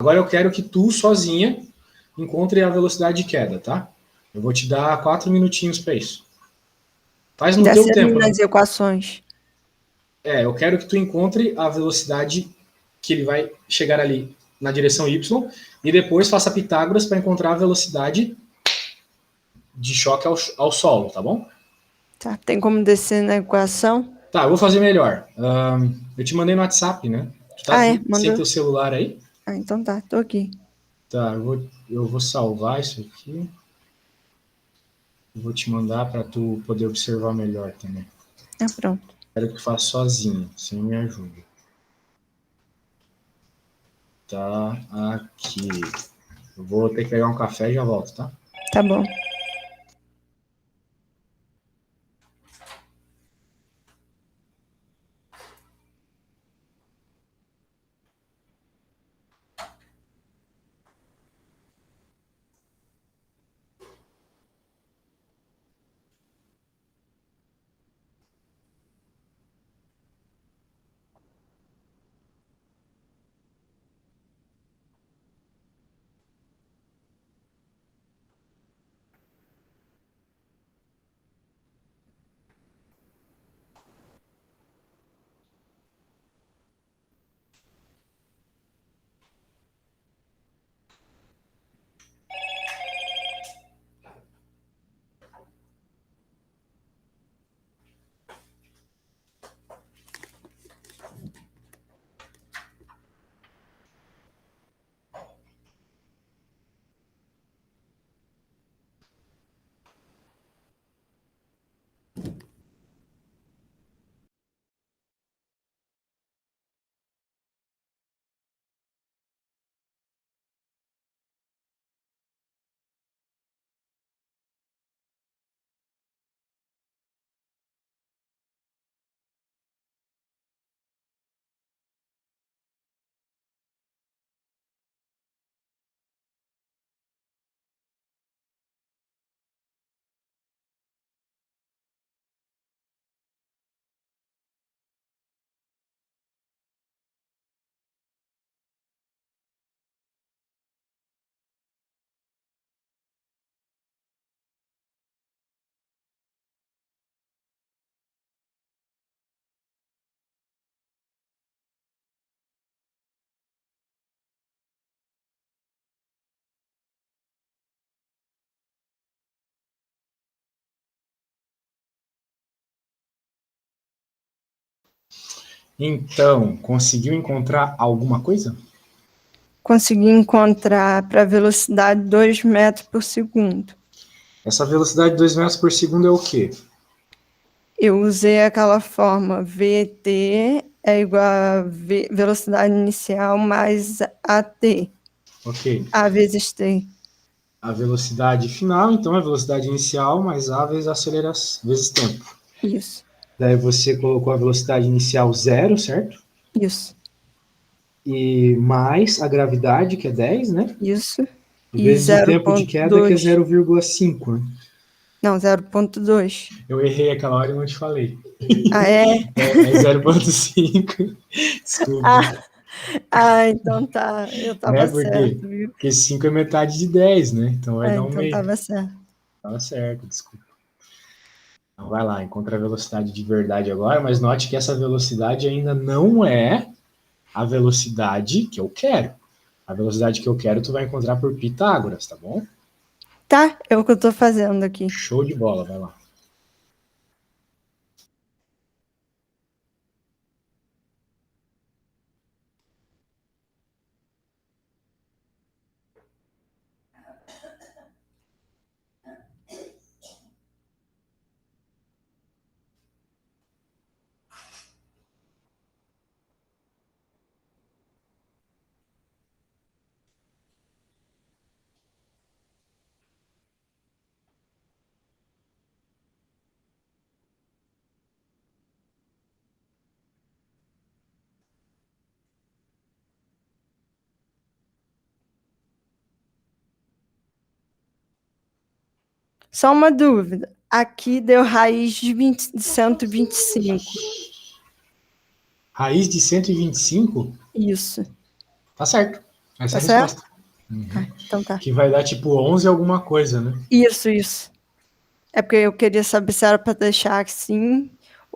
Agora eu quero que tu, sozinha, encontre a velocidade de queda, tá? Eu vou te dar 4 minutinhos para isso. Faz no teu Descendo tempo, né? nas equações. Eu quero que tu encontre a velocidade que ele vai chegar ali na direção Y e depois faça Pitágoras para encontrar a velocidade de choque ao solo, tá bom? Tá, tem como descer na equação? Tá, eu vou fazer melhor. Eu te mandei no WhatsApp, né? Tu tá Ah, é, sem mandou. teu celular aí? Ah, então tá, tô aqui. Tá, eu vou salvar isso aqui. Eu vou te mandar para tu poder observar melhor também. Ah, pronto. Quero que tu faça sozinho, sem minha ajuda. Tá aqui. Eu vou ter que pegar um café e já volto, tá? Tá bom. Então, conseguiu encontrar alguma coisa? Consegui encontrar para velocidade 2 metros por segundo. Essa velocidade de 2 metros por segundo é o quê? Eu usei aquela forma VT é igual a velocidade inicial mais AT. Ok. A vezes T. A velocidade final, então, é a velocidade inicial mais A vezes aceleração, vezes tempo. Isso. Daí você colocou a velocidade inicial 0, certo? Isso. E mais a gravidade, que é 10, né? Isso. E Vezes o tempo de queda, que é 0,2. 0,5, né? Não, 0,2. Eu errei aquela hora e não te falei. Ah, é? É 0,5. Desculpa. Então tá. Eu Né? tava certo, viu? Porque 5 é metade de 10, né? Então vai dar um Então meio. tava certo. Tava certo, desculpa. Então vai lá, encontra a velocidade de verdade agora, mas note que essa velocidade ainda não é a velocidade que eu quero. A velocidade que eu quero tu vai encontrar por Pitágoras, tá bom? Tá, é o que eu tô fazendo aqui. Show de bola, vai lá. Só uma dúvida. Aqui deu raiz de 125. Raiz de 125? Isso. Tá certo. Essa Tá é a certo? resposta. Uhum. Então tá. Que vai dar tipo 11 alguma coisa, né? Isso. É porque eu queria saber se era para deixar assim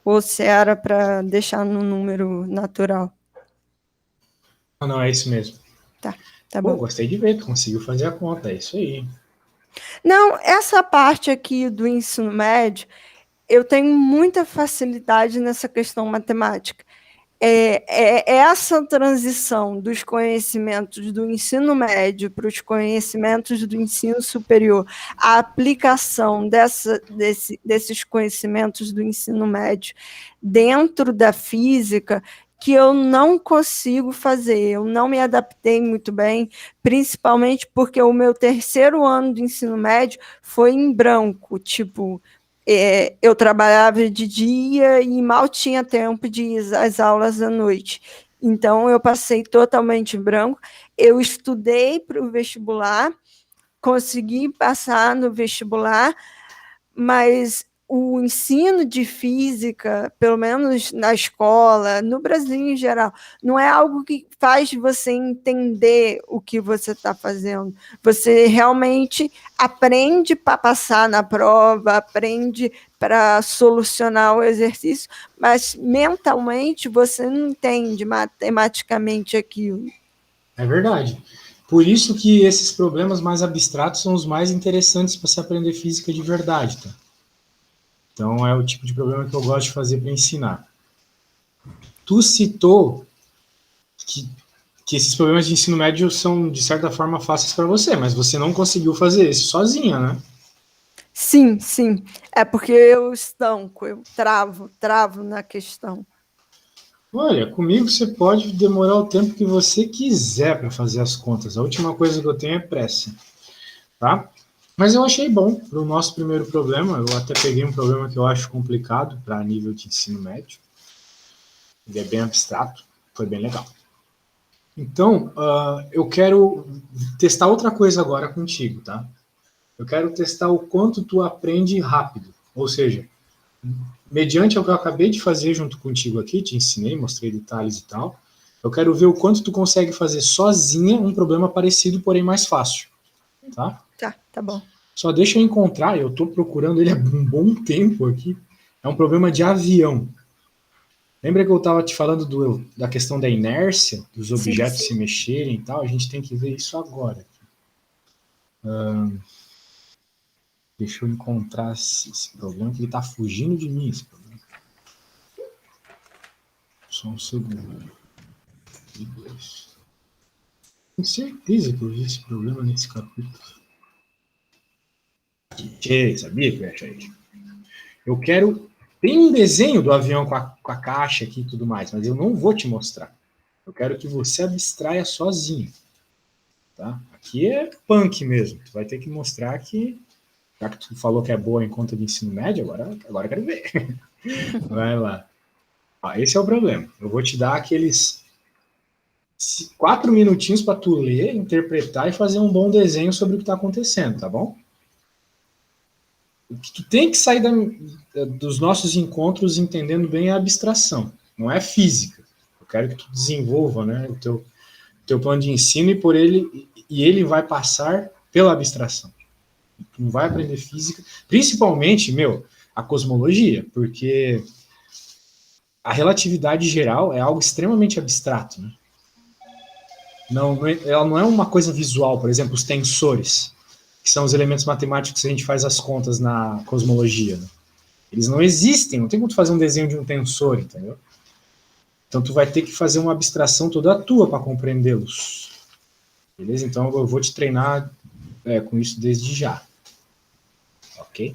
ou se era para deixar no número natural. Ah, não, é isso mesmo. Tá Pô, bom. gostei de ver, tu conseguiu fazer a conta, é isso aí. Não, essa parte aqui do ensino médio, eu tenho muita facilidade nessa questão matemática. Essa transição dos conhecimentos do ensino médio para os conhecimentos do ensino superior, a aplicação desses conhecimentos do ensino médio dentro da física, que eu não consigo fazer, eu não me adaptei muito bem, principalmente porque o meu terceiro ano do ensino médio foi em branco, tipo, eu trabalhava de dia e mal tinha tempo de ir às aulas à noite. Então, eu passei totalmente em branco. Eu estudei para o vestibular, consegui passar no vestibular, mas o ensino de física, pelo menos na escola, no Brasil em geral, não é algo que faz você entender o que você está fazendo. Você realmente aprende para passar na prova, aprende para solucionar o exercício, mas mentalmente você não entende matematicamente aquilo. É verdade. Por isso que esses problemas mais abstratos são os mais interessantes para se aprender física de verdade, tá? Então é o tipo de problema que eu gosto de fazer para ensinar. Tu citou que, que esses problemas de ensino médio são, de certa forma, fáceis para você, mas você não conseguiu fazer isso sozinha, né? Sim. É porque eu estanco, eu travo na questão. Olha, comigo você pode demorar o tempo que você quiser para fazer as contas. A última coisa que eu tenho é pressa, tá? Mas eu achei bom para o nosso primeiro problema. Eu até peguei um problema que eu acho complicado para nível de ensino médio. Ele é bem abstrato, foi bem legal. Então, eu quero testar outra coisa agora contigo, tá? Eu quero testar o quanto tu aprende rápido. Ou seja, mediante o que eu acabei de fazer junto contigo aqui, te ensinei, mostrei detalhes e tal, eu quero ver o quanto tu consegue fazer sozinha um problema parecido, porém mais fácil, tá? Tá bom. Só deixa eu encontrar, eu estou procurando ele há um bom tempo aqui. É um problema de avião. Lembra que eu estava te falando da questão da inércia, dos Sim. objetos se mexerem e tal? A gente tem que ver isso agora. Deixa eu encontrar esse problema, que ele está fugindo de mim, esse problema. Só um segundo. Tenho certeza que eu vi esse problema nesse capítulo. Sabia que eu ia achar isso? Eu quero. Tem um desenho do avião com a caixa aqui e tudo mais, mas eu não vou te mostrar. Eu quero que você abstraia sozinho. Tá? Aqui é punk mesmo. Tu vai ter que mostrar que. Já que tu falou que é boa em conta de ensino médio, agora eu quero ver. Vai lá. Esse é o problema. Eu vou te dar aqueles 4 minutinhos para tu ler, interpretar e fazer um bom desenho sobre o que está acontecendo, tá bom? O que tu tem que sair dos nossos encontros entendendo bem a abstração, não é física. Eu quero que tu desenvolva, né, o teu plano de ensino e ele vai passar pela abstração. Tu não vai aprender física, principalmente, a cosmologia, porque a relatividade geral é algo extremamente abstrato, né? Ela não é uma coisa visual, por exemplo, os tensores, que são os elementos matemáticos que a gente faz as contas na cosmologia. Né? Eles não existem, não tem como tu fazer um desenho de um tensor, entendeu? Então tu vai ter que fazer uma abstração toda tua para compreendê-los. Beleza? Então eu vou te treinar com isso desde já. Ok?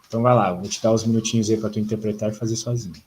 Então vai lá, vou te dar os minutinhos aí para tu interpretar e fazer sozinho.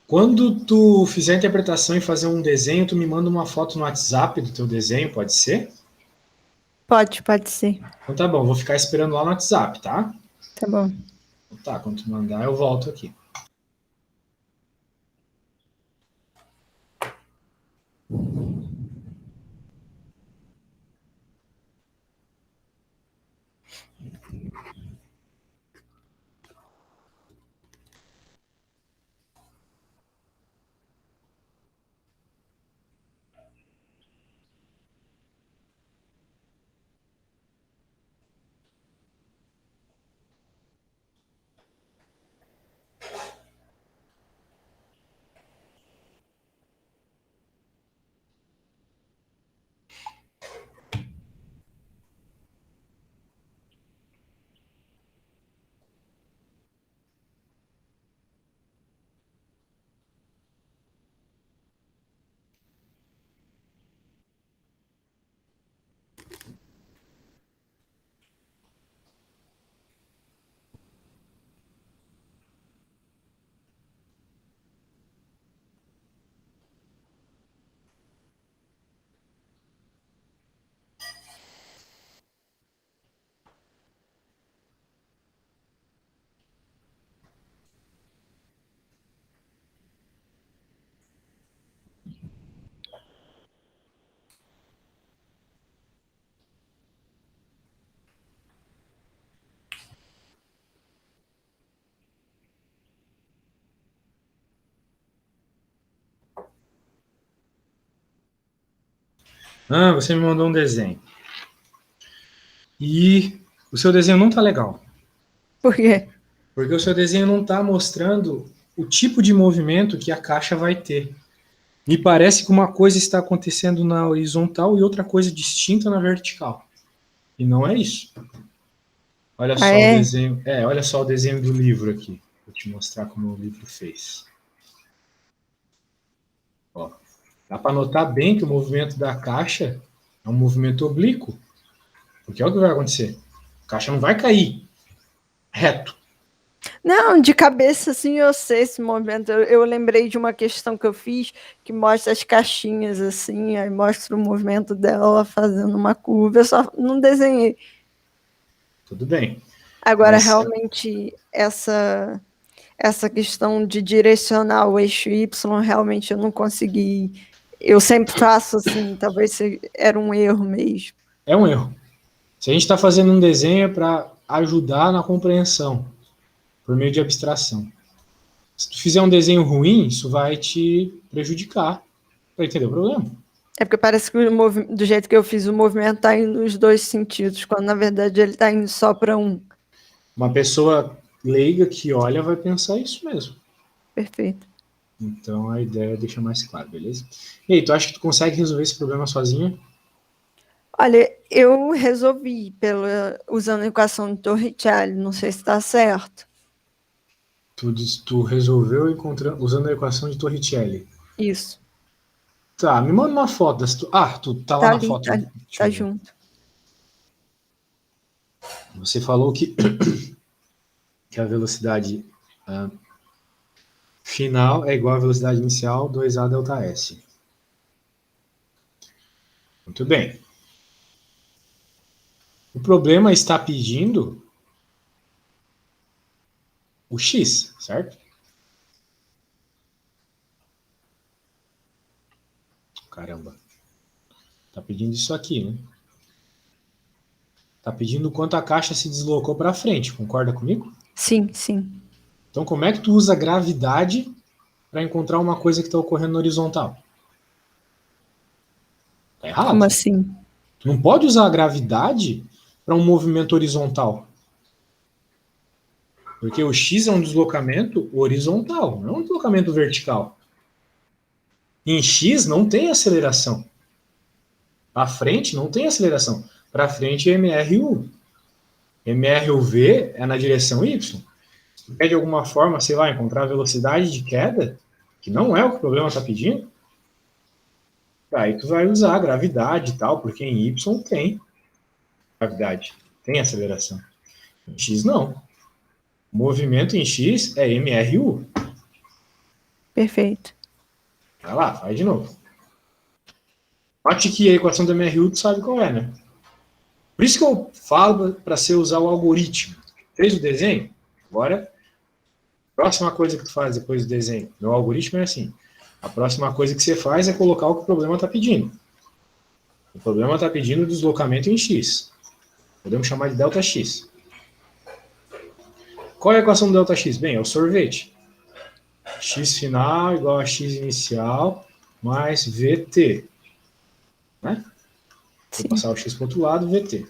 Quando tu fizer a interpretação e fazer um desenho, tu me manda uma foto no WhatsApp do teu desenho, pode ser? Pode ser. Então tá bom, vou ficar esperando lá no WhatsApp, tá? Tá bom. Tá, quando tu mandar, eu volto aqui. Ah, você me mandou um desenho. E o seu desenho não tá legal. Por quê? Porque o seu desenho não tá mostrando o tipo de movimento que a caixa vai ter. Me parece que uma coisa está acontecendo na horizontal e outra coisa distinta na vertical. E não é isso. Olha Ah, só o é? desenho. Olha só o desenho do livro aqui. Vou te mostrar como o livro fez. Ó, dá para notar bem que o movimento da caixa é um movimento oblíquo. Porque é o que vai acontecer. A caixa não vai cair reto. Não, de cabeça, assim, eu sei esse movimento. Eu lembrei de uma questão que eu fiz que mostra as caixinhas, assim, aí mostra o movimento dela fazendo uma curva. Eu só não desenhei. Tudo bem. Agora, Mas realmente, essa questão de direcionar o eixo Y, realmente eu não consegui. Eu sempre faço assim, talvez era um erro mesmo. é um erro. Se a gente está fazendo um desenho é para ajudar na compreensão, por meio de abstração. Se tu fizer um desenho ruim, isso vai te prejudicar para entender o problema. É porque parece que do jeito que eu fiz, o movimento está indo nos dois sentidos, quando na verdade ele está indo só para um. Uma pessoa leiga que olha vai pensar isso mesmo. Perfeito. Então a ideia é deixar mais claro, beleza? E aí, tu acha que tu consegue resolver esse problema sozinha? Olha, eu resolvi usando a equação de Torricelli, não sei se está certo. Tu resolveu usando a equação de Torricelli. Isso. Tá, me manda uma foto. Tu tá lá Tá na ali, foto. tá, Deixa tá eu ver. junto. Você falou que a velocidade final é igual à velocidade inicial 2A delta S. Muito bem. O problema está pedindo o X, certo? Caramba. Tá pedindo isso aqui, né? Tá pedindo quanto a caixa se deslocou para frente, concorda comigo? Sim, sim. Então, como é que tu usa gravidade para encontrar uma coisa que está ocorrendo na horizontal? Tá Como errado. assim? Tu não pode usar a gravidade para um movimento horizontal. Porque o X é um deslocamento horizontal, não é um deslocamento vertical. Em X não tem aceleração. Para frente não tem aceleração. Para frente é MRU. MRUV é na direção Y. Se quer de alguma forma, sei lá, encontrar a velocidade de queda, que não é o que o problema está pedindo, aí tu vai usar a gravidade e tal, porque em Y tem gravidade, tem aceleração. Em X não. O movimento em X é MRU. Perfeito. Vai lá, faz de novo. Note que a equação da MRU tu sabe qual é, né? Por isso que eu falo para você usar o algoritmo. Fez o desenho? Agora, próxima coisa que tu faz depois do desenho. Meu algoritmo é assim. A próxima coisa que você faz é colocar o que o problema está pedindo. O problema está pedindo deslocamento em x. Podemos chamar de ΔX. Qual é a equação do ΔX? Bem, é o sorvete. X final igual a x inicial mais VT. Né? Vou passar o x para o outro lado, VT.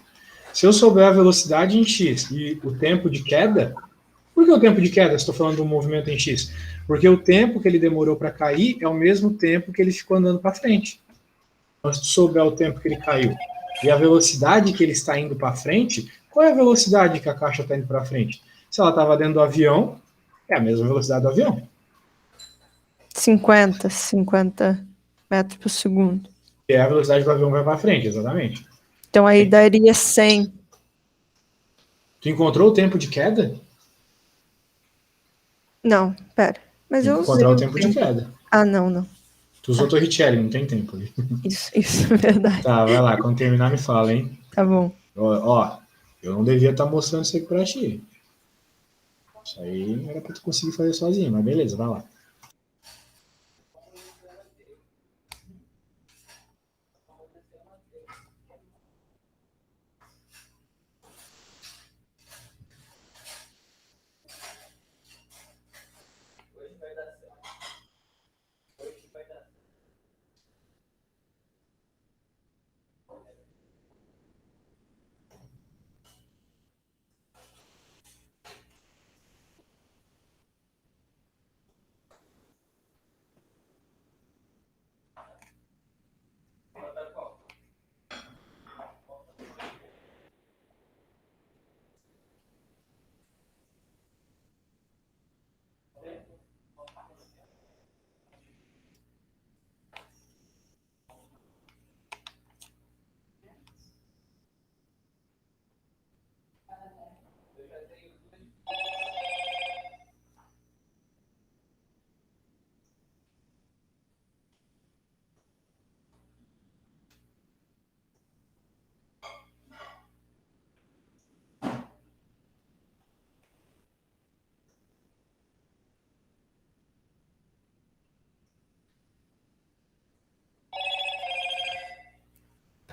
Se eu souber a velocidade em x e o tempo de queda, por que o tempo de queda? Estou falando do movimento em x. Porque o tempo que ele demorou para cair é o mesmo tempo que ele ficou andando para frente. Então, se tu souber o tempo que ele caiu e a velocidade que ele está indo para frente, qual é a velocidade que a caixa está indo para frente? Se ela estava dentro do avião, é a mesma velocidade do avião. 50 metros por segundo. Que é a velocidade do avião vai para frente, exatamente. Então aí daria 100. Tu encontrou o tempo de queda? Não, pera. Mas eu usei encontrar o tempo de queda. Ah, não. Tu usou Torricelli, não tem tempo ali. Isso é verdade. Tá, vai lá. Quando terminar, me fala, hein? Tá bom. Ó, eu não devia estar mostrando isso aqui pra ti. Isso aí era pra tu conseguir fazer sozinho, mas beleza, vai lá.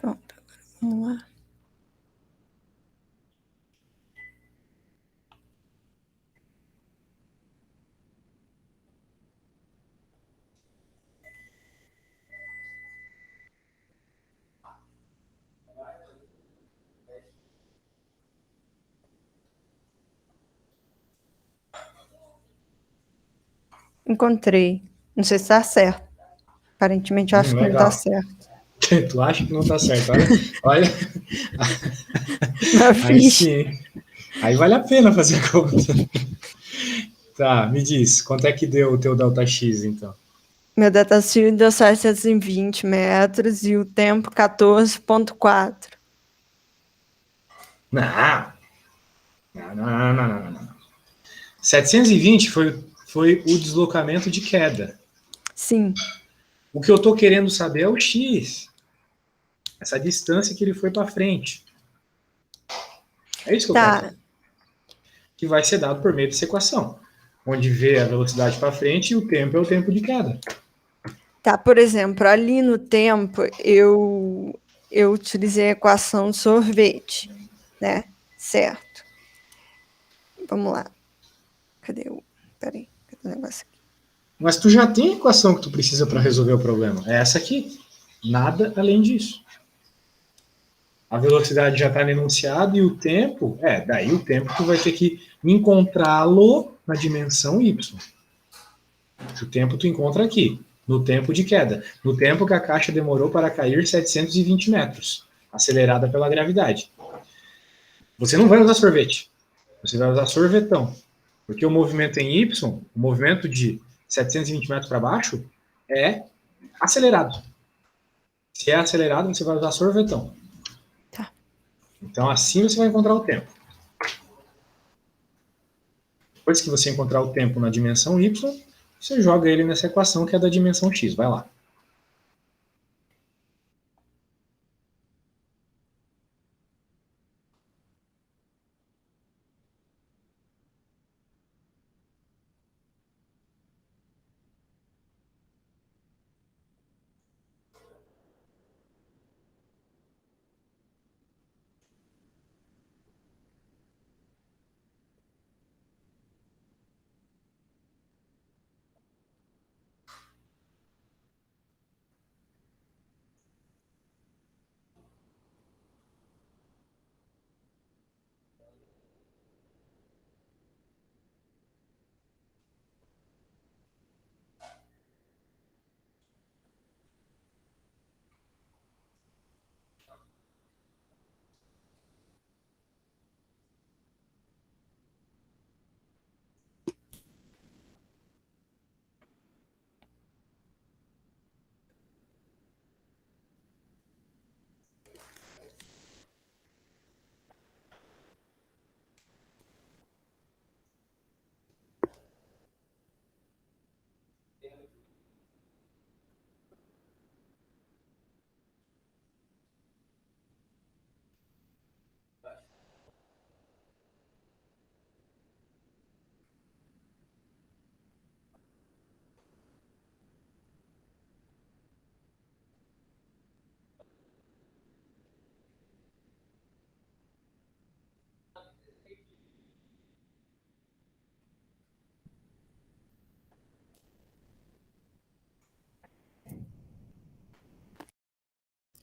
Pronto, agora vamos lá. Encontrei. Não sei se está certo. Aparentemente, eu acho que não está certo. Tu acha que não está certo? Olha. Aí sim. Aí vale a pena fazer a conta. Tá, me diz, quanto é que deu o teu ΔX, então? Meu ΔX deu 720 metros e o tempo 14,4. Não. 720 foi o deslocamento de queda. Sim. O que eu estou querendo saber é o X. Essa distância que ele foi para frente. É isso que eu quero saber. Que vai ser dado por meio dessa equação. Onde vê a velocidade para frente e o tempo é o tempo de queda. Tá, por exemplo, ali no tempo, eu utilizei a equação de sorvete, né? Certo. Vamos lá. Cadê o negócio aqui? Mas tu já tem a equação que tu precisa para resolver o problema. É essa aqui. Nada além disso. A velocidade já está enunciada e o tempo, daí o tempo tu vai ter que encontrá-lo na dimensão y. O tempo tu encontra aqui, no tempo de queda. No tempo que a caixa demorou para cair 720 metros, acelerada pela gravidade. Você não vai usar sorvete. Você vai usar sorvetão. Porque o movimento em y, o movimento de 720 metros para baixo, é acelerado. Se é acelerado, você vai usar sorvetão. Tá. Então, assim você vai encontrar o tempo. Depois que você encontrar o tempo na dimensão y, você joga ele nessa equação que é da dimensão x. Vai lá.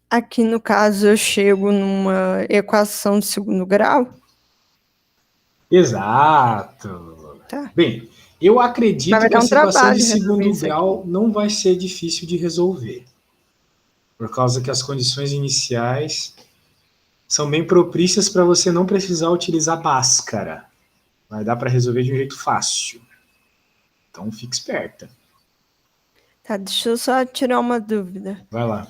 Aqui, no caso, eu chego numa equação de segundo grau? Exato. Tá. Bem, eu Mas acredito vai que dar um essa equação de trabalho resolver segundo isso grau aqui. não vai ser difícil de resolver, por causa que as condições iniciais são bem propícias para você não precisar utilizar Bhaskara. Vai dar para resolver de um jeito fácil. Então fique esperta. Tá, deixa eu só tirar uma dúvida. Vai lá.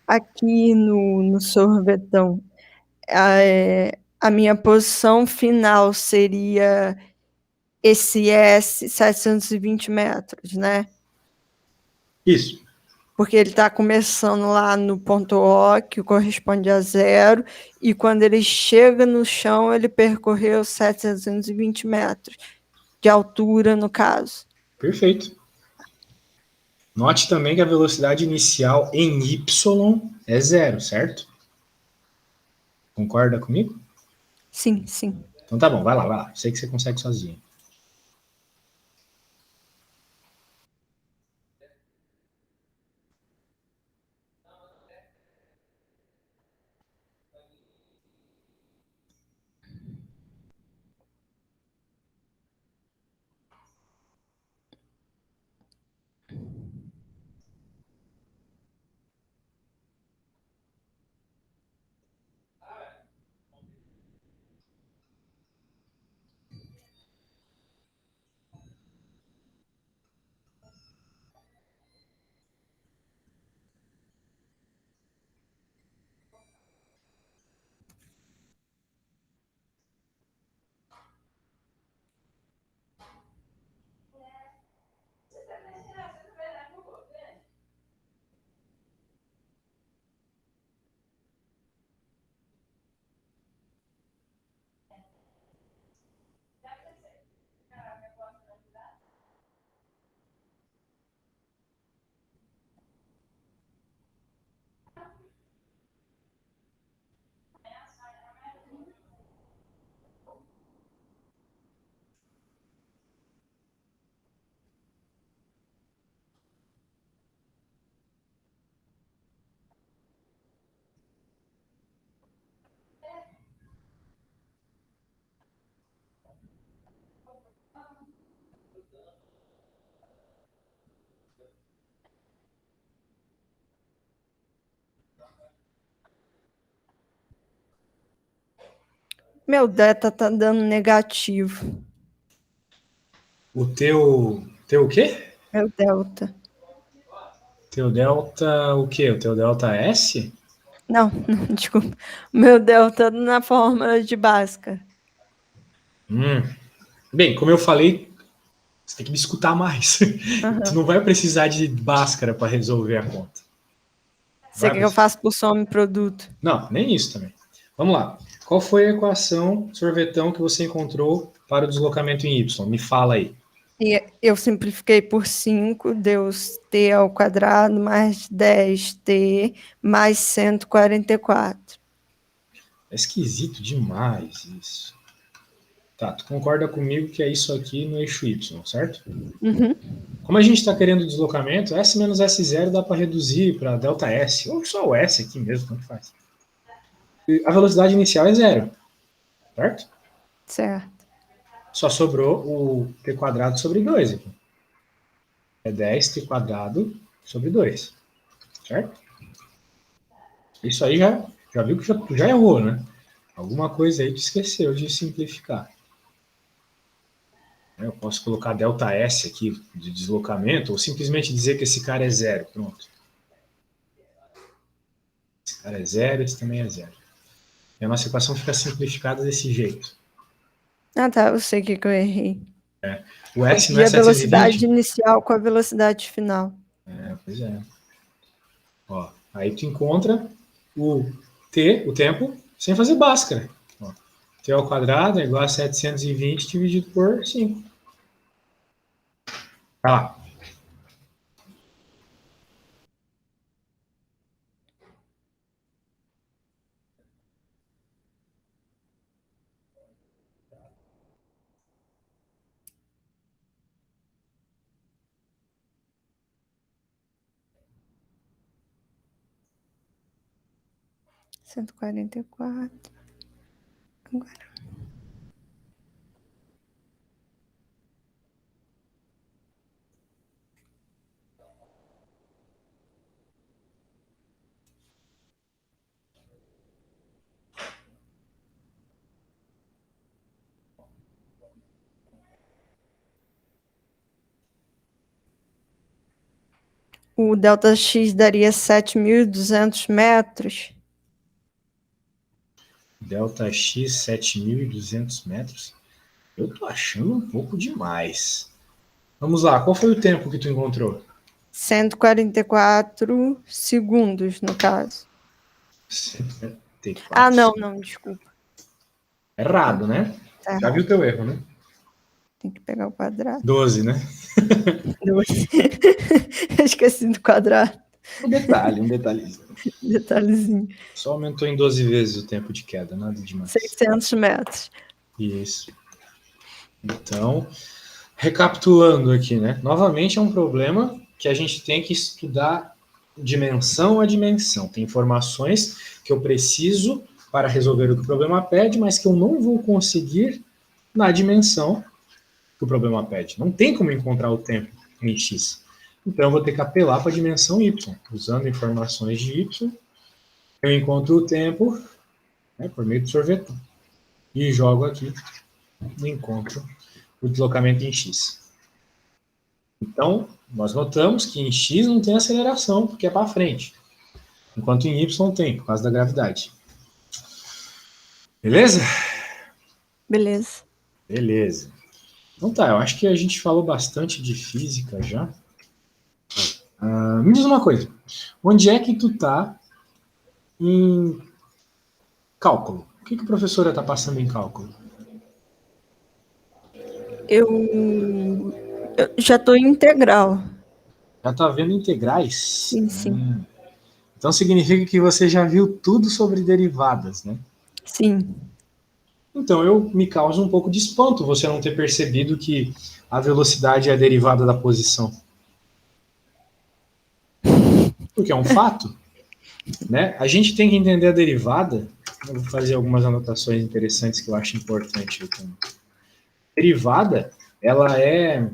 Aqui no sorvetão, a minha posição final seria esse S 720 metros, né? Isso. Porque ele está começando lá no ponto O, que corresponde a 0, e quando ele chega no chão, ele percorreu 720 metros de altura, no caso. Perfeito. Note também que a velocidade inicial em y é zero, certo? Concorda comigo? Sim, sim. Então tá bom, vai lá, vai lá. Sei que você consegue sozinho. Meu delta tá dando negativo. O teu o quê? Meu delta. Teu delta o quê? O teu delta S? Não, não, desculpa. Meu delta na fórmula de Bhaskara. Bem, como eu falei, Você tem que me escutar mais. Uhum. Tu não vai precisar de Bhaskara para resolver a conta. Você quer que eu faça por some produto? Não, nem isso também. Vamos lá. Qual foi a equação, sorvetão, que você encontrou para o deslocamento em y? Me fala aí. E eu simplifiquei por 5, deu t ao quadrado mais 10t mais 144. É esquisito demais isso. Tá, tu concorda comigo que é isso aqui no eixo y, certo? Uhum. Como a gente está querendo deslocamento, S menos S0 dá para reduzir para delta S, ou só o S aqui mesmo, tanto faz. E a velocidade inicial é zero, certo? Certo. Só sobrou o t quadrado sobre 2 aqui. É 10t quadrado sobre 2, certo? Isso aí já viu que já errou, né? Alguma coisa aí tu esqueceu de simplificar. Eu posso colocar delta S aqui de deslocamento, ou simplesmente dizer que esse cara é zero. Pronto. Esse cara é zero, esse também é zero. E a nossa equação fica simplificada desse jeito. Ah, tá. Eu sei o que eu errei. O S não E é a velocidade 720? inicial com a velocidade final. Pois é. Ó, aí tu encontra o T, o tempo, sem fazer Bhaskara. Ó, T ao quadrado é igual a 720 dividido por 5. Tá lá. Cento e quarenta e quatro. Agora. O delta X daria 7.200 metros. Delta X, 7.200 metros. Eu tô achando um pouco demais. Vamos lá, qual foi o tempo que tu encontrou? 144 segundos, no caso. 144. Ah, não, desculpa. Errado, né? Tá Já errado. viu teu erro, né? Tem que pegar o quadrado. 12, né? 12. Esqueci do quadrado. Um detalhezinho. Detalhezinho. Só aumentou em 12 vezes o tempo de queda, nada demais. 600 metros. Isso. Então, recapitulando aqui, né? Novamente é um problema que a gente tem que estudar dimensão a dimensão. Tem informações que eu preciso para resolver o que o problema pede, mas que eu não vou conseguir na dimensão que o problema pede. Não tem como encontrar o tempo em x. Então eu vou ter que apelar para a dimensão y. Usando informações de y, eu encontro o tempo, né, por meio do sorvetão. E jogo aqui e encontro o deslocamento em x. Então, nós notamos que em x não tem aceleração, porque é para frente. Enquanto em y tem, por causa da gravidade. Beleza? Beleza. Beleza. Então tá, eu acho que a gente falou bastante de física já. Me diz uma coisa. Onde é que tu tá em cálculo? O que a professora tá passando em cálculo? Eu já estou em integral. Já tá vendo integrais? Sim. Então significa que você já viu tudo sobre derivadas, né? Sim. Então eu me causa um pouco de espanto você não ter percebido que a velocidade é a derivada da posição. Porque é um fato, né? A gente tem que entender a derivada. Eu vou fazer algumas anotações interessantes que eu acho importante. Derivada, ela é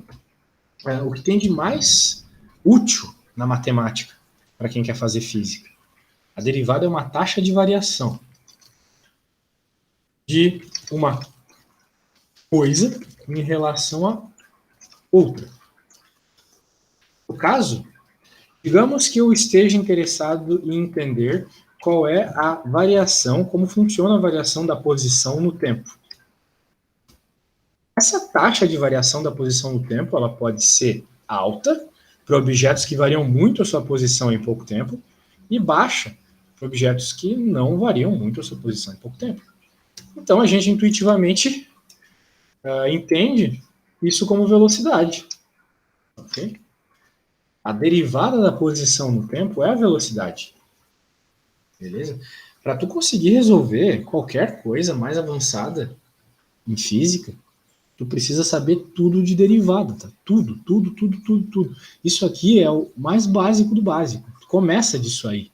o que tem de mais útil na matemática para quem quer fazer física. A derivada é uma taxa de variação de uma coisa em relação a outra. No caso, digamos que eu esteja interessado em entender qual é a variação, como funciona a variação da posição no tempo. Essa taxa de variação da posição no tempo, ela pode ser alta para objetos que variam muito a sua posição em pouco tempo e baixa para objetos que não variam muito a sua posição em pouco tempo. Então, a gente intuitivamente entende isso como velocidade. Okay? A derivada da posição no tempo é a velocidade. Beleza? Para tu conseguir resolver qualquer coisa mais avançada em física, tu precisa saber tudo de derivada, tá? Tudo. Isso aqui é o mais básico do básico. Começa disso aí.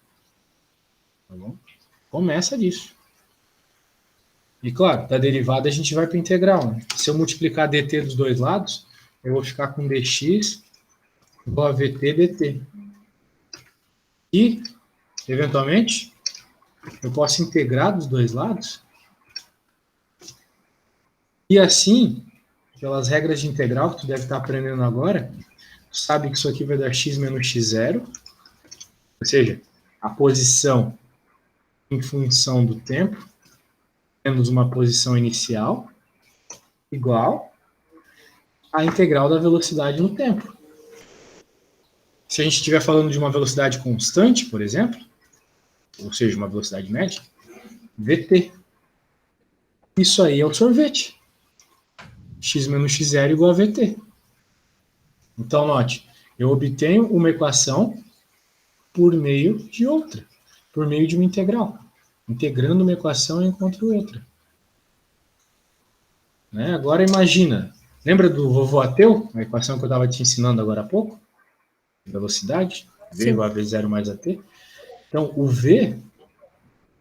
Tá bom? Começa disso. E claro, da derivada a gente vai para o integral. Né? Se eu multiplicar dt dos dois lados, eu vou ficar com dx igual a vt dt. E, eventualmente, eu posso integrar dos dois lados. E assim, pelas regras de integral que tu deve estar aprendendo agora, tu sabe que isso aqui vai dar x menos x0, ou seja, a posição em função do tempo, menos uma posição inicial, igual a integral da velocidade no tempo. Se a gente estiver falando de uma velocidade constante, por exemplo, ou seja, uma velocidade média, vt. Isso aí é o sorvete. X menos x0 igual a vt. Então, note, eu obtenho uma equação por meio de outra, por meio de uma integral. Integrando uma equação, eu encontro outra. Né? Agora imagina, lembra do vovô ateu? A equação que eu estava te ensinando agora há pouco? Velocidade, v igual a v0 mais at. Então, o v,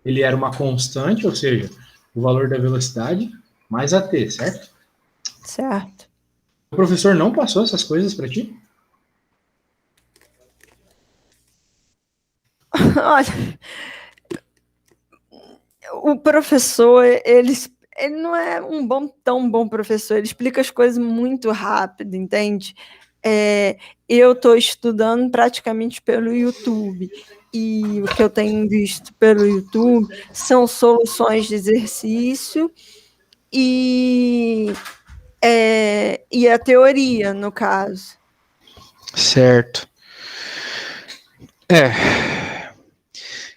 ele era uma constante, ou seja, o valor da velocidade mais at, certo? Certo. O professor não passou essas coisas para ti? Olha, o professor, ele não é tão bom professor, ele explica as coisas muito rápido, entende? Eu estou estudando praticamente pelo YouTube, e o que eu tenho visto pelo YouTube são soluções de exercício e a teoria, no caso. Certo.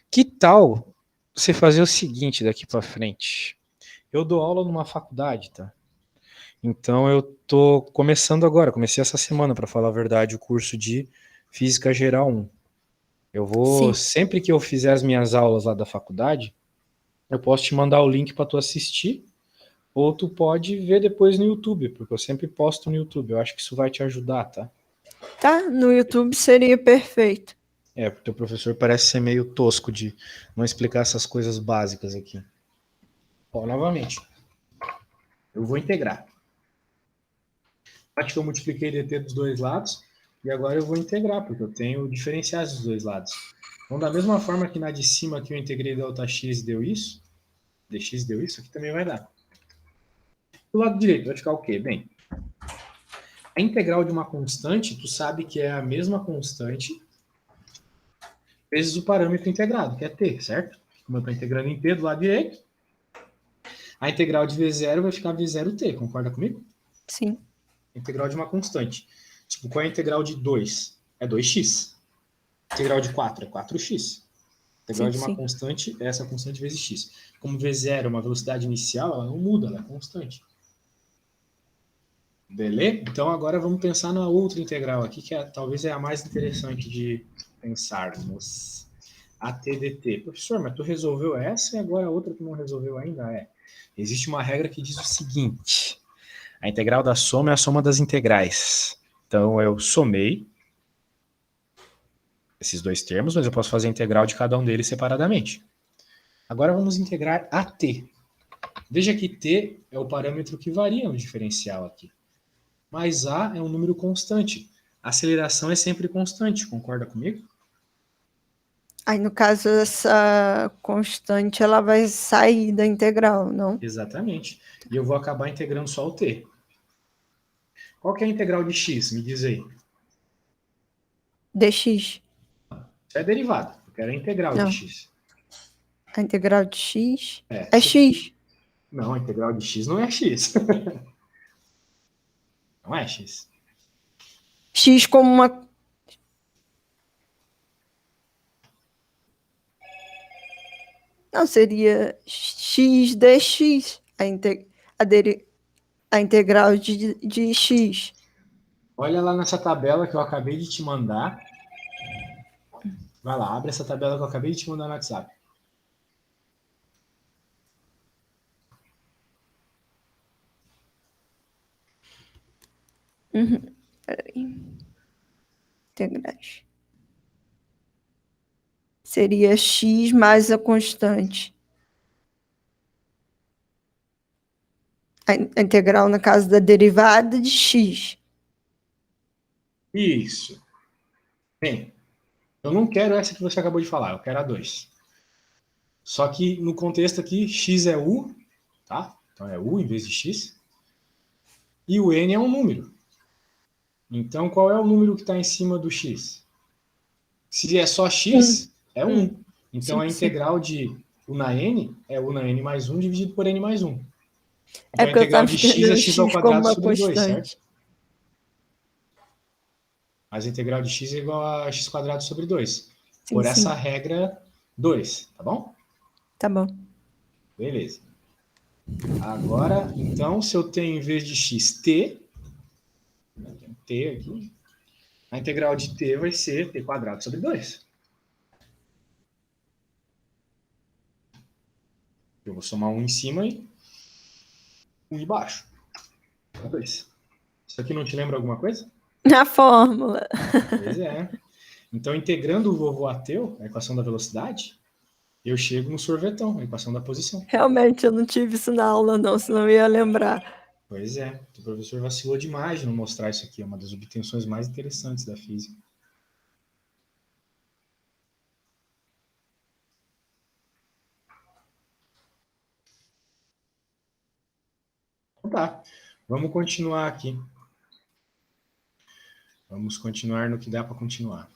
Que tal você fazer o seguinte daqui para frente? Eu dou aula numa faculdade, tá? Então eu tô começando agora, comecei essa semana, para falar a verdade, o curso de Física Geral 1. Eu vou, sempre que eu fizer as minhas aulas lá da faculdade, eu posso te mandar o link para tu assistir, ou tu pode ver depois no YouTube, porque eu sempre posto no YouTube. Eu acho que isso vai te ajudar, tá? Tá, no YouTube seria perfeito. Porque o teu professor parece ser meio tosco de não explicar essas coisas básicas aqui. Ó, novamente, eu vou integrar. Acho que eu multipliquei dt dos dois lados, e agora eu vou integrar, porque eu tenho diferenciais dos dois lados. Então, da mesma forma que na de cima que eu integrei Δx deu isso, dx deu isso, aqui também vai dar. Do lado direito vai ficar o quê? Bem, a integral de uma constante, tu sabe que é a mesma constante vezes o parâmetro integrado, que é t, certo? Como eu estou integrando em t do lado direito, a integral de v0 vai ficar v0t, concorda comigo? Sim. Integral de uma constante. Tipo, qual é a integral de 2? É 2x. Integral de 4 é 4x. Integral de uma constante é essa constante vezes x. Como v0 é uma velocidade inicial, ela não muda, ela é constante. Beleza? Então agora vamos pensar na outra integral aqui, que talvez é a mais interessante de pensarmos. AT/dt. Professor, mas tu resolveu essa e agora a outra tu não resolveu ainda? Existe uma regra que diz o seguinte: a integral da soma é a soma das integrais. Então eu somei esses dois termos, mas eu posso fazer a integral de cada um deles separadamente. Agora vamos integrar AT. Veja que t é o parâmetro que varia no diferencial aqui. Mas a é um número constante. A aceleração é sempre constante, concorda comigo? Aí, no caso, essa constante, ela vai sair da integral, não? Exatamente. E eu vou acabar integrando só o t. Qual que é a integral de x? Me diz aí. Dx. Isso é derivada. Eu quero a integral de x. A integral de x é x. Não, a integral de x não é x. Não é X. X como uma... Não, seria x dx, a integral de x. Olha lá nessa tabela que eu acabei de te mandar. Vai lá, abre essa tabela que eu acabei de te mandar no WhatsApp. Peraí. Integrais. Seria x mais a constante. A integral, no caso da derivada de x. Isso. Bem, eu não quero essa que você acabou de falar, eu quero a 2. Só que no contexto aqui, x é u, tá? Então é u em vez de x. E o n é um número. Então qual é o número que está em cima do x? Se é só x, é 1. Então Sim, a integral de u na n é u na n mais 1 dividido por n mais 1. É Então a porque eu integral estava de x é entendendo x ao x como quadrado uma sobre 2, certo? constante. Mas a integral de x é igual a x quadrado sobre 2. Sim, Por sim. essa regra 2, tá bom? Tá bom. Beleza. Agora, então, se eu tenho em vez de x t, t aqui, a integral de t vai ser t quadrado sobre 2. Eu vou somar um em cima e um embaixo. 2. Isso aqui não te lembra alguma coisa? Na fórmula. Pois é. Então, integrando o vovô ateu, a equação da velocidade, eu chego no sorvetão, a equação da posição. Realmente, eu não tive isso na aula, não, senão eu ia lembrar. Pois é, o professor vacilou demais de não mostrar isso aqui, é uma das obtenções mais interessantes da física. Então tá, vamos continuar aqui. Vamos continuar no que dá para continuar.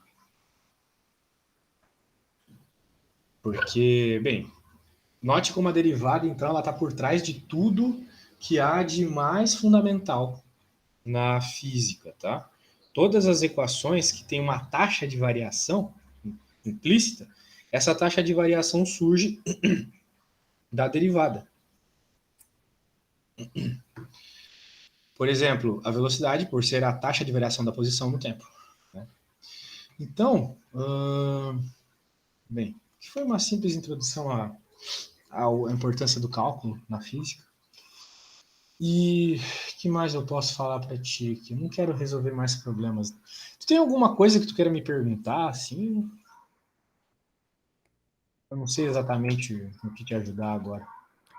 Porque, bem, note como a derivada, então, ela está por trás de tudo que há de mais fundamental na física, tá? Todas as equações que têm uma taxa de variação implícita, essa taxa de variação surge da derivada. Por exemplo, a velocidade, por ser a taxa de variação da posição no tempo. Né? Então, bem, que foi uma simples introdução à importância do cálculo na física. E o que mais eu posso falar para ti aqui? Eu não quero resolver mais problemas. Tu tem alguma coisa que tu queira me perguntar, assim? Eu não sei exatamente o que te ajudar agora.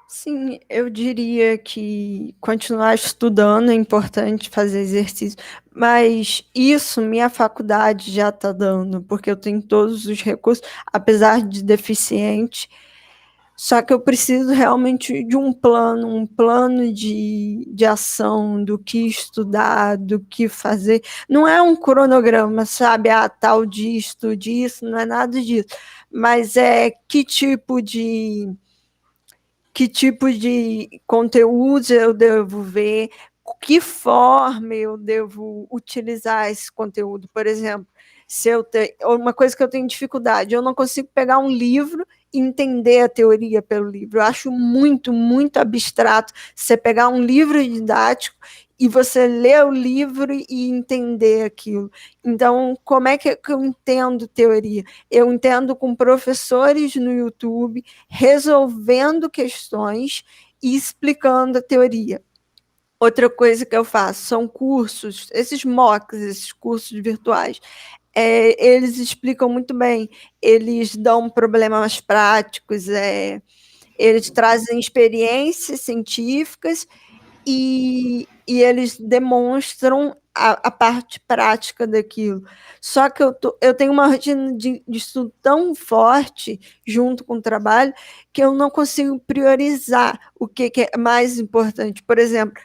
Sim, eu diria que continuar estudando é importante, fazer exercício, mas isso minha faculdade já está dando, porque eu tenho todos os recursos, apesar de deficiente, só que eu preciso realmente de um plano de ação, do que estudar, do que fazer. Não é um cronograma, sabe? Ah, tal disso, disso, não é nada disso, mas é que tipo de conteúdo eu devo ver, que forma eu devo utilizar esse conteúdo. Por exemplo, se eu uma coisa que eu tenho dificuldade, eu não consigo pegar um livro e entender a teoria pelo livro. Eu acho muito, muito abstrato você pegar um livro didático e você ler o livro e entender aquilo. Então, como é que eu entendo teoria? Eu entendo com professores no YouTube, resolvendo questões e explicando a teoria. Outra coisa que eu faço são cursos, esses MOOCs, esses cursos virtuais. Eles explicam muito bem, eles dão problemas práticos, eles trazem experiências científicas e eles demonstram a parte prática daquilo. Só que eu tenho uma rotina de estudo tão forte junto com o trabalho que eu não consigo priorizar o que é mais importante. Por exemplo,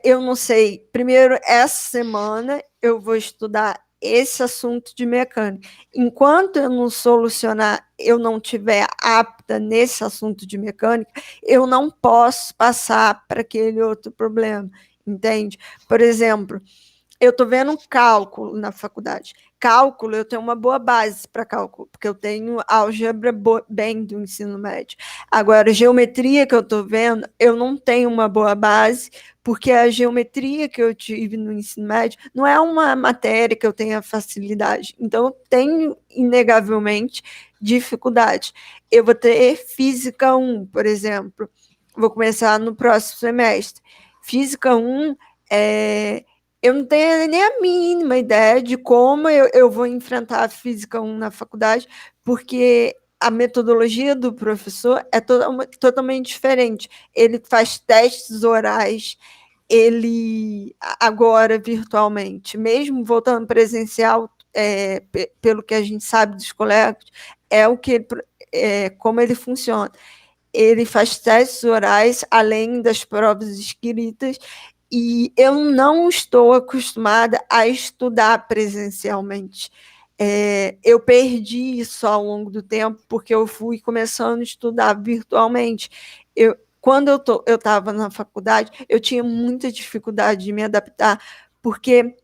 eu não sei, primeiro, essa semana eu vou estudar esse assunto de mecânica. Enquanto eu não solucionar, eu não tiver apta nesse assunto de mecânica, eu não posso passar para aquele outro problema. entende? Por exemplo, eu estou vendo cálculo na faculdade. Cálculo, eu tenho uma boa base para cálculo, porque eu tenho álgebra bem do ensino médio. Agora, geometria que eu estou vendo, eu não tenho uma boa base, porque a geometria que eu tive no ensino médio não é uma matéria que eu tenha facilidade. Então, eu tenho, inegavelmente, dificuldade. Eu vou ter Física 1, por exemplo. Vou começar no próximo semestre. Física 1 eu não tenho nem a mínima ideia de como eu vou enfrentar a Física 1 na faculdade, porque a metodologia do professor é totalmente diferente. Ele faz testes orais, ele agora virtualmente, mesmo voltando presencial, pelo que a gente sabe dos colegas, como ele funciona. Ele faz testes orais, além das provas escritas, e eu não estou acostumada a estudar presencialmente. Eu perdi isso ao longo do tempo, porque eu fui começando a estudar virtualmente. Quando eu estava na faculdade, eu tinha muita dificuldade de me adaptar, porque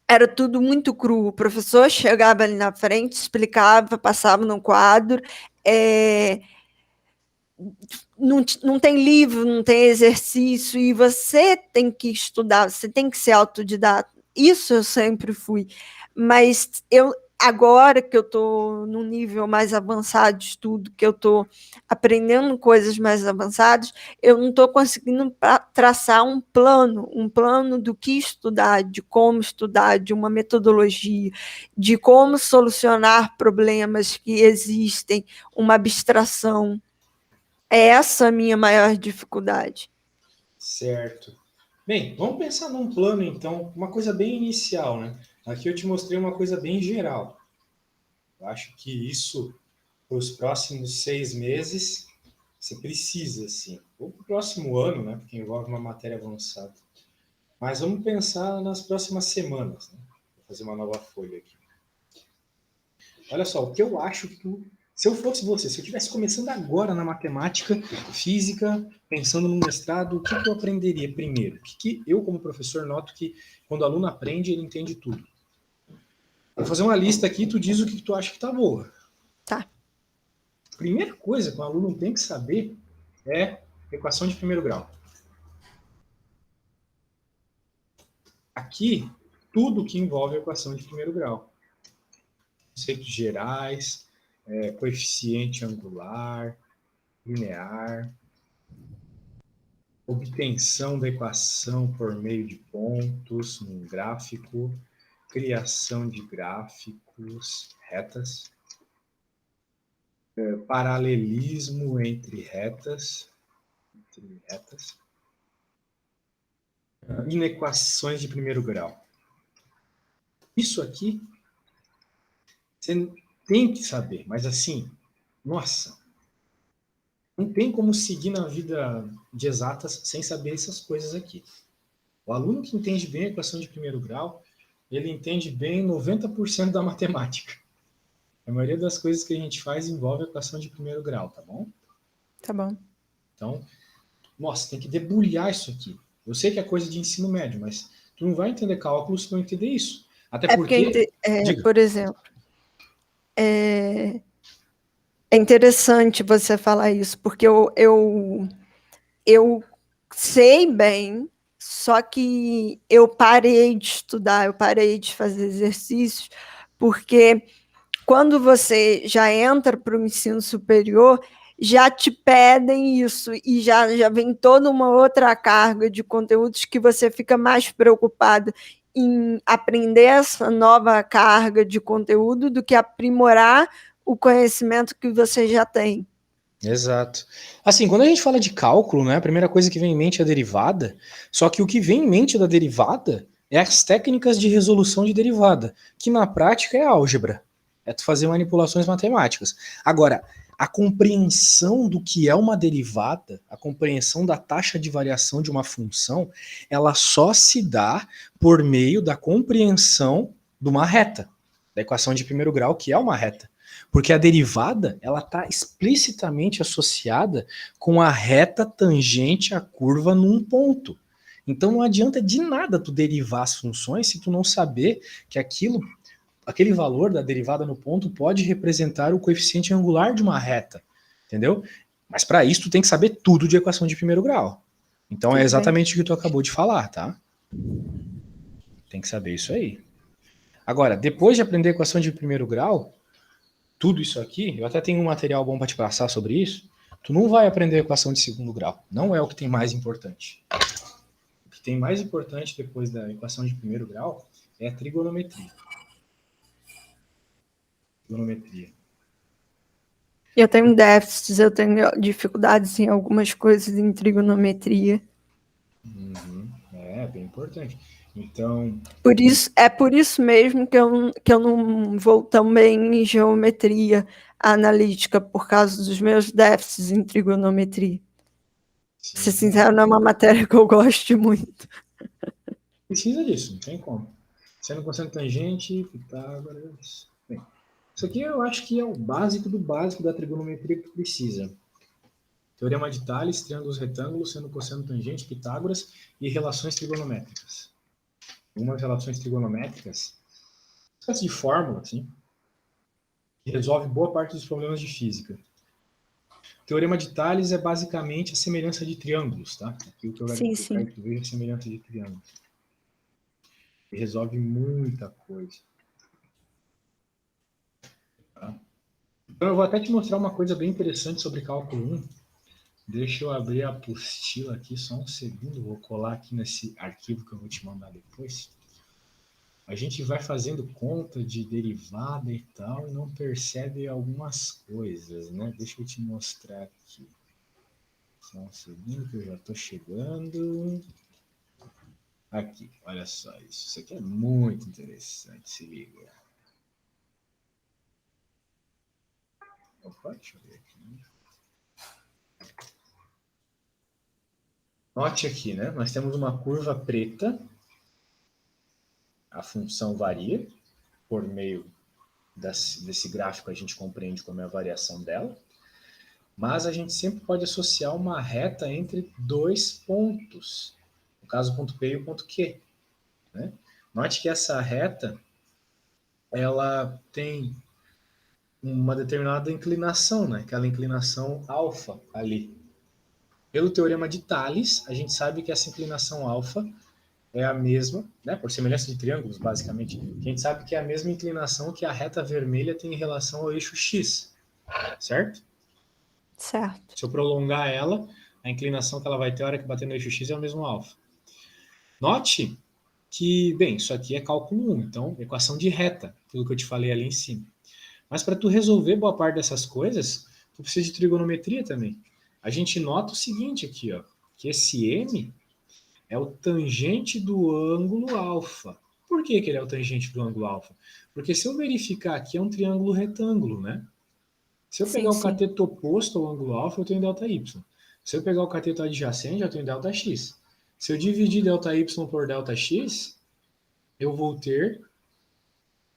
era tudo muito cru. O professor chegava ali na frente, explicava, passava no quadro, não tem livro, não tem exercício, e você tem que estudar, você tem que ser autodidata. Isso eu sempre fui. Mas agora que eu estou num nível mais avançado de estudo, que eu estou aprendendo coisas mais avançadas, eu não estou conseguindo traçar um plano do que estudar, de como estudar, de uma metodologia, de como solucionar problemas que existem, uma abstração. É essa a minha maior dificuldade. Certo. Bem, vamos pensar num plano, então, uma coisa bem inicial, né? Aqui eu te mostrei uma coisa bem geral. Eu acho que isso, para os próximos 6 meses, você precisa, sim. Ou para o próximo ano, né? Porque envolve uma matéria avançada. Mas vamos pensar nas próximas semanas, né? Vou fazer uma nova folha aqui. Olha só, o que eu acho que se eu fosse você, se eu estivesse começando agora na matemática, física, pensando no mestrado, o que eu aprenderia primeiro? O que eu, como professor, noto que quando o aluno aprende, ele entende tudo. Vou fazer uma lista aqui, tu diz o que tu acha que tá boa. Tá. Primeira coisa que o aluno tem que saber é equação de primeiro grau. Aqui, tudo que envolve equação de primeiro grau. Conceitos gerais, coeficiente angular, linear, obtenção da equação por meio de pontos num gráfico, criação de gráficos, retas, paralelismo entre retas, inequações de primeiro grau. Isso aqui você tem que saber, mas assim, nossa, não tem como seguir na vida de exatas sem saber essas coisas aqui. O aluno que entende bem a equação de primeiro grau, ele entende bem 90% da matemática. A maioria das coisas que a gente faz envolve a equação de primeiro grau, tá bom? Tá bom. Então, nossa, tem que debulhar isso aqui. Eu sei que é coisa de ensino médio, mas tu não vai entender cálculo se não entender isso. Até porque... por exemplo, é interessante você falar isso, porque eu sei bem, só que eu parei de estudar, eu parei de fazer exercícios, porque quando você já entra para o ensino superior, já te pedem isso, e já vem toda uma outra carga de conteúdos que você fica mais preocupado em aprender essa nova carga de conteúdo do que aprimorar o conhecimento que você já tem. Exato. Assim, quando a gente fala de cálculo, né, a primeira coisa que vem em mente é a derivada, só que o que vem em mente da derivada é as técnicas de resolução de derivada, que na prática é álgebra, é tu fazer manipulações matemáticas. Agora, a compreensão do que é uma derivada, a compreensão da taxa de variação de uma função, ela só se dá por meio da compreensão de uma reta, da equação de primeiro grau, que é uma reta. Porque a derivada, ela está explicitamente associada com a reta tangente à curva num ponto. Então não adianta de nada tu derivar as funções se tu não saber que aquele valor da derivada no ponto pode representar o coeficiente angular de uma reta, entendeu? Mas para isso tu tem que saber tudo de equação de primeiro grau. Então é Tudo bem. exatamente o que tu acabou de falar, tá? Tem que saber isso aí. Agora, depois de aprender equação de primeiro grau, tudo isso aqui, eu até tenho um material bom para te passar sobre isso, tu não vai aprender equação de segundo grau. Não é o que tem mais importante. O que tem mais importante depois da equação de primeiro grau é a trigonometria. Trigonometria. Eu tenho déficits, eu tenho dificuldades em algumas coisas em trigonometria. É bem importante. Então, Por isso mesmo que eu não vou tão bem em geometria analítica, por causa dos meus déficits em trigonometria. Pra ser sincero, não é uma matéria que eu gosto muito. Precisa disso, não tem como. Sendo cosseno tangente, Pitágoras. Bem, isso aqui eu acho que é o básico do básico da trigonometria que tu precisa. Teorema de Tales, triângulos retângulos, seno, cosseno, tangente, Pitágoras e relações trigonométricas. Algumas relações trigonométricas, espécie de fórmula, assim, que resolve boa parte dos problemas de física. Teorema de Tales é basicamente a semelhança de triângulos, tá? Aqui o que eu quero que tu veja é a semelhança de triângulos. E resolve muita coisa. Tá? Então eu vou até te mostrar uma coisa bem interessante sobre cálculo 1. Deixa eu abrir a apostila aqui só um segundo. Vou colar aqui nesse arquivo que eu vou te mandar depois. A gente vai fazendo conta de derivada e tal e não percebe algumas coisas, né? Deixa eu te mostrar aqui. Só um segundo que eu já estou chegando. Aqui, olha só isso. Isso aqui é muito interessante, se liga. Opa, deixa eu ver aqui. Note aqui, né? Nós temos uma curva preta. A função varia por meio desse gráfico, a gente compreende como é a variação dela. Mas a gente sempre pode associar uma reta entre dois pontos. No caso, o ponto P e o ponto Q. Né? Note que essa reta ela tem uma determinada inclinação, né? Aquela inclinação alfa ali. Pelo teorema de Tales, a gente sabe que essa inclinação alfa é a mesma, né, por semelhança de triângulos, basicamente, a gente sabe que é a mesma inclinação que a reta vermelha tem em relação ao eixo X, certo? Certo. Se eu prolongar ela, a inclinação que ela vai ter a hora que bater no eixo X é o mesmo alfa. Note que, bem, isso aqui é cálculo 1, então, equação de reta, aquilo que eu te falei ali em cima. Mas para tu resolver boa parte dessas coisas, tu precisa de trigonometria também. A gente nota o seguinte aqui, ó, que esse M é o tangente do ângulo alfa. Por que ele é o tangente do ângulo alfa? Porque se eu verificar aqui é um triângulo retângulo, né? Se eu pegar o cateto oposto ao ângulo alfa, eu tenho ΔY. Se eu pegar o cateto adjacente, eu tenho ΔX. Se eu dividir ΔY por ΔX, eu vou ter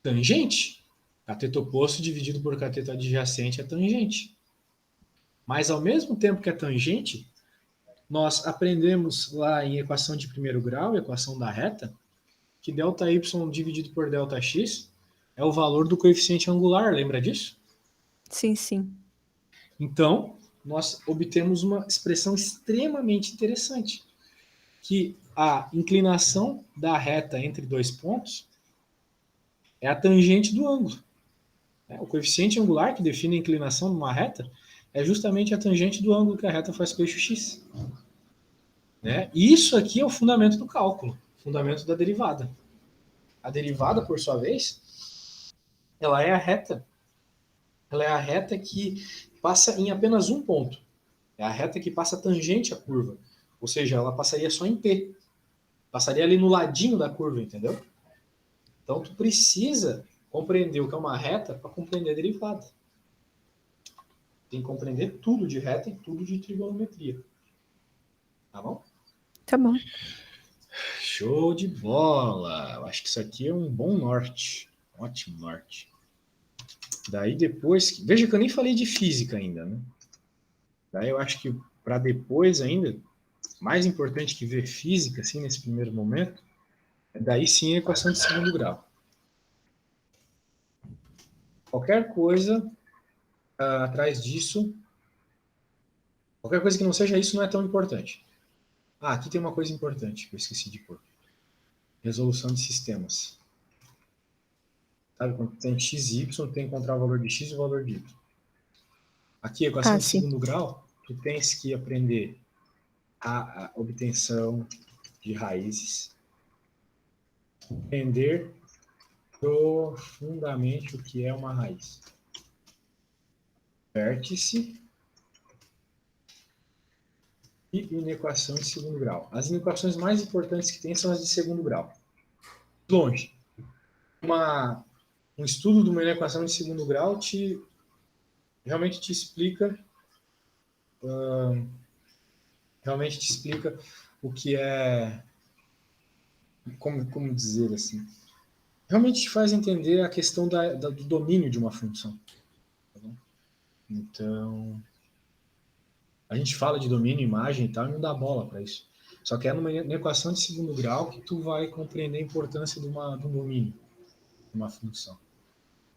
tangente. Cateto oposto dividido por cateto adjacente é tangente. Mas ao mesmo tempo que é tangente, nós aprendemos lá em equação de primeiro grau, equação da reta, que ΔY dividido por ΔX é o valor do coeficiente angular, lembra disso? Sim, sim. Então, nós obtemos uma expressão extremamente interessante, que a inclinação da reta entre dois pontos é a tangente do ângulo. O coeficiente angular que define a inclinação de uma reta é justamente a tangente do ângulo que a reta faz com o eixo x. E isso aqui é o fundamento do cálculo, fundamento da derivada. A derivada, por sua vez, ela é a reta. Ela é a reta que passa em apenas um ponto. É a reta que passa tangente à curva. Ou seja, ela passaria só em P. Passaria ali no ladinho da curva, entendeu? Então, tu precisa compreender o que é uma reta para compreender a derivada. Tem que compreender tudo de reta e tudo de trigonometria. Tá bom? Tá bom. Show de bola! Eu acho que isso aqui é um bom norte. Ótimo norte. Daí depois... Veja que eu nem falei de física ainda, né? Daí eu acho que para depois ainda, mais importante que ver física, assim, nesse primeiro momento, é daí sim a equação de segundo grau. Qualquer coisa atrás disso, qualquer coisa que não seja isso não é tão importante. Aqui tem uma coisa importante que eu esqueci de pôr. Resolução de sistemas. Sabe, quando tem x e y, tu tem que encontrar o valor de x e o valor de y. Aqui, a equação de segundo grau, tu tens que aprender a obtenção de raízes, entender profundamente o que é uma raiz. Vértice e inequação de segundo grau. As inequações mais importantes que tem são as de segundo grau. Longe. Um estudo de uma inequação de segundo grau realmente te explica o que é, como dizer assim, realmente te faz entender a questão do domínio de uma função. Tá bom? Então, a gente fala de domínio, imagem e tal, e não dá bola para isso. Só que é numa equação de segundo grau que tu vai compreender a importância de um domínio, de uma função.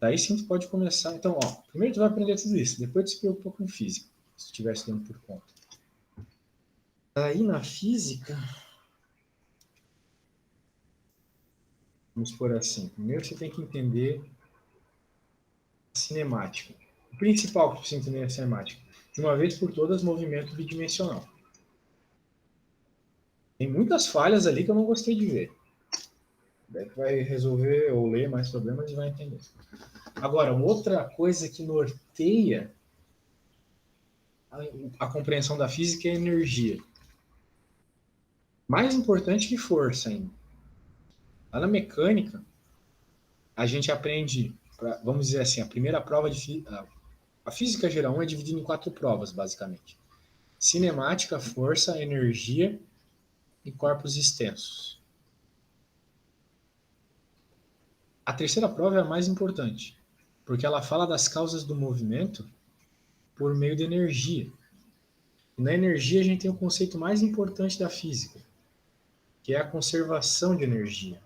Daí sim tu pode começar. Então, primeiro tu vai aprender tudo isso, depois tu se preocupa com física, se tu estiver estudando por conta. Aí na física, vamos por assim, primeiro você tem que entender a cinemática. O principal que tu precisa entender é a cinemática. De uma vez por todas, movimento bidimensional. Tem muitas falhas ali que eu não gostei de ver. Daí tu vai resolver ou ler mais problemas e vai entender. Agora, outra coisa que norteia a compreensão da física é a energia. Mais importante que força ainda. Lá na mecânica, a gente aprende, vamos dizer assim, a primeira prova de a física geral 1 é dividida em 4 provas, basicamente. Cinemática, força, energia e corpos extensos. A terceira prova é a mais importante, porque ela fala das causas do movimento por meio de energia. E na energia a gente tem o conceito mais importante da física, que é a conservação de energia.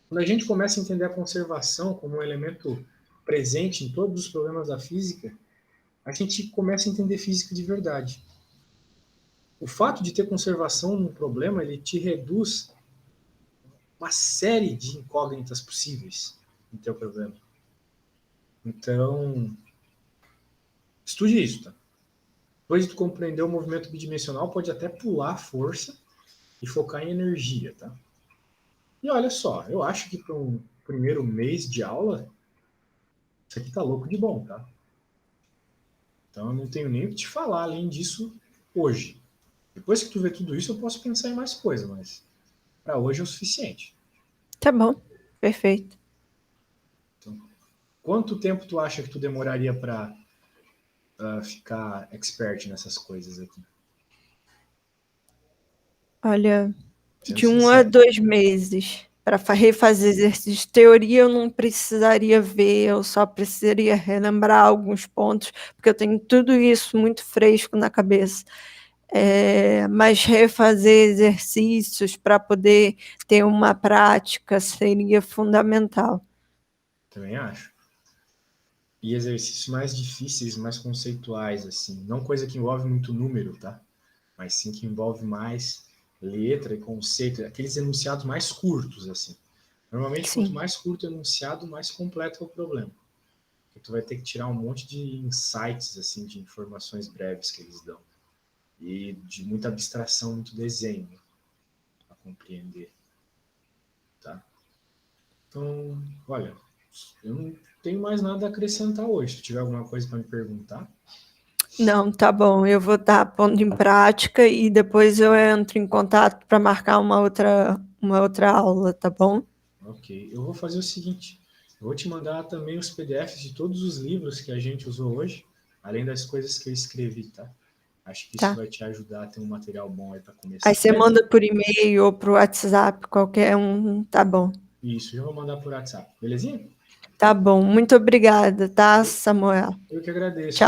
Quando a gente começa a entender a conservação como um elemento presente em todos os problemas da física, a gente começa a entender física de verdade. O fato de ter conservação num problema, ele te reduz uma série de incógnitas possíveis no teu problema. Então, estude isso, tá? Depois de tu compreender o movimento bidimensional, pode até pular a força e focar em energia, tá? E olha só, eu acho que para um primeiro mês de aula, isso aqui tá louco de bom, tá? Então eu não tenho nem o que te falar além disso hoje. Depois que tu vê tudo isso, eu posso pensar em mais coisa, mas para hoje é o suficiente. Tá bom, perfeito. Então, quanto tempo tu acha que tu demoraria para ficar expert nessas coisas aqui? Olha, de 1 a 2 meses para refazer exercícios. Teoria eu não precisaria ver, eu só precisaria relembrar alguns pontos, porque eu tenho tudo isso muito fresco na cabeça. Mas refazer exercícios para poder ter uma prática seria fundamental. Também acho. E exercícios mais difíceis, mais conceituais, assim. Não coisa que envolve muito número, tá? Mas sim que envolve mais letra e conceito. Aqueles enunciados mais curtos, assim. Normalmente, Sim. quanto mais curto o enunciado, mais completo é o problema. Porque tu vai ter que tirar um monte de insights, assim, de informações breves que eles dão. E de muita abstração, muito desenho para compreender. Tá? Então, olha, eu não tenho mais nada a acrescentar hoje. Se tiver alguma coisa para me perguntar. Não, tá bom. Eu vou estar pondo em prática e depois eu entro em contato para marcar uma outra aula, tá bom? Ok. Eu vou fazer o seguinte. Eu vou te mandar também os PDFs de todos os livros que a gente usou hoje, além das coisas que eu escrevi, tá? Acho que isso vai te ajudar a ter um material bom aí para começar. Aí você manda por e-mail ou por WhatsApp, qualquer um, tá bom. Isso, eu vou mandar por WhatsApp, belezinha? Tá bom, muito obrigada, tá, Samuel? Eu que agradeço. Tchau.